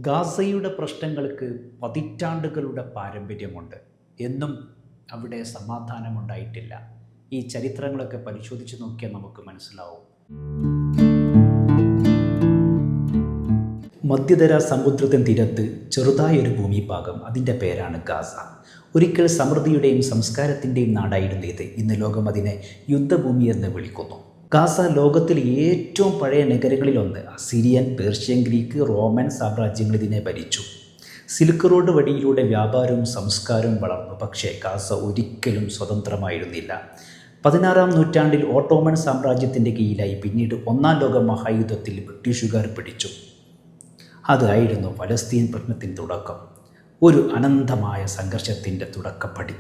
ഗാസയുടെ പ്രശ്നങ്ങൾക്ക് പതിറ്റാണ്ടുകളുടെ പാരമ്പര്യമുണ്ട്. എന്നും അവിടെ സമാധാനമുണ്ടായിട്ടില്ല. ഈ ചരിത്രങ്ങളൊക്കെ പരിശോധിച്ച് നോക്കിയാൽ നമുക്ക് മനസ്സിലാവും. മധ്യധര സമുദ്രത്തിൻ തീരത്ത് ചെറുതായൊരു ഭൂമിഭാഗം, അതിൻ്റെ പേരാണ് ഗാസ. ഒരിക്കൽ സമൃദ്ധിയുടെയും സംസ്കാരത്തിൻ്റെയും നാടായിരുന്നു ഇത്. ഇന്ന് ലോകം അതിനെ യുദ്ധഭൂമി എന്ന് വിളിക്കുന്നു. ഗാസ ലോകത്തിലെ ഏറ്റവും പഴയ നഗരങ്ങളിലൊന്ന്. അസീരിയൻ, പേർഷ്യൻ, ഗ്രീക്ക്, റോമൻ സാമ്രാജ്യങ്ങൾ ഇതിനെ ഭരിച്ചു. സിൽക്ക് റോഡ് വഴിയിലൂടെ വ്യാപാരവും സംസ്കാരവും വളർന്നു. പക്ഷേ ഗാസ ഒരിക്കലും സ്വതന്ത്രമായിരുന്നില്ല. 16-ാം നൂറ്റാണ്ടിൽ ഓട്ടോമൻ സാമ്രാജ്യത്തിൻ്റെ കീഴിലായി. പിന്നീട് ഒന്നാം ലോക മഹായുദ്ധത്തിൽ ബ്രിട്ടീഷുകാർ പിടിച്ചു. അതായിരുന്നു പലസ്തീൻ പ്രശ്നത്തിൻ്റെ തുടക്കം. ഒരു അനന്തമായ സംഘർഷത്തിൻ്റെ തുടക്കപ്പടി.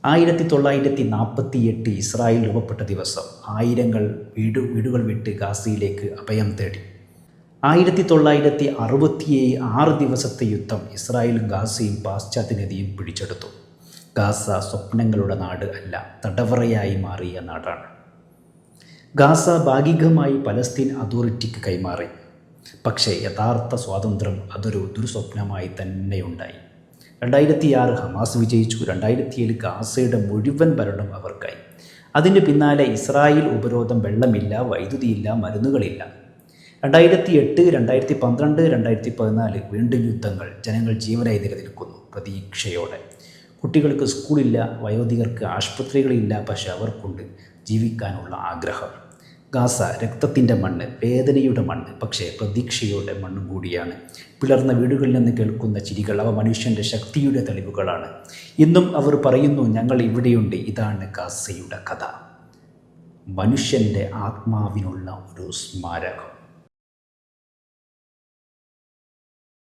1948 ഇസ്രായേൽ രൂപപ്പെട്ട ദിവസം ആയിരങ്ങൾ വീടുകൾ വിട്ട് ഗാസയിലേക്ക് അഭയം തേടി. 1967 ദിവസത്തെ യുദ്ധം ഇസ്രായേലും ഗാസയും പാശ്ചാത്യനദിയും പിടിച്ചെടുത്തു. ഗാസ സ്വപ്നങ്ങളുടെ നാട് അല്ല, തടവറയായി മാറിയ നാടാണ്. ഗാസ ഭാഗികമായി പലസ്തീൻ അതോറിറ്റിക്ക് കൈമാറി. പക്ഷേ യഥാർത്ഥ സ്വാതന്ത്ര്യം അതൊരു ദുർസ്വപ്നമായി തന്നെയുണ്ടായി. 2006 ഹമാസ് വിജയിച്ചു. 2007 ഗാസയുടെ മുഴുവൻ ഭരണം അവർക്കായി. അതിന് പിന്നാലെ ഇസ്രായേൽ ഉപരോധം. വെള്ളമില്ല, വൈദ്യുതിയില്ല, മരുന്നുകളില്ല. 2008, 2012, 2014 വീണ്ടും യുദ്ധങ്ങൾ. ജനങ്ങൾ ജീവനായി നിലനിൽക്കുന്നു പ്രതീക്ഷയോടെ. കുട്ടികൾക്ക് സ്കൂളില്ല, വയോധികർക്ക് ആശുപത്രികളില്ല. പക്ഷെ അവർക്കുണ്ട് ജീവിക്കാനുള്ള ആഗ്രഹം. ഗാസ രക്തത്തിൻ്റെ മണ്ണ്, വേദനയുടെ മണ്ണ്, പക്ഷേ പ്രതീക്ഷയുടെ മണ്ണും കൂടിയാണ്. പിളർന്ന വീടുകളിൽ നിന്ന് കേൾക്കുന്ന ചിരികൾ, അവ മനുഷ്യൻ്റെ ശക്തിയുടെ തെളിവുകളാണ്. ഇന്നും അവർ പറയുന്നു, ഞങ്ങൾ ഇവിടെയുണ്ട്. ഇതാണ് ഗാസയുടെ കഥ. മനുഷ്യൻ്റെ ആത്മാവിനുള്ള ഒരു സ്മാരകം.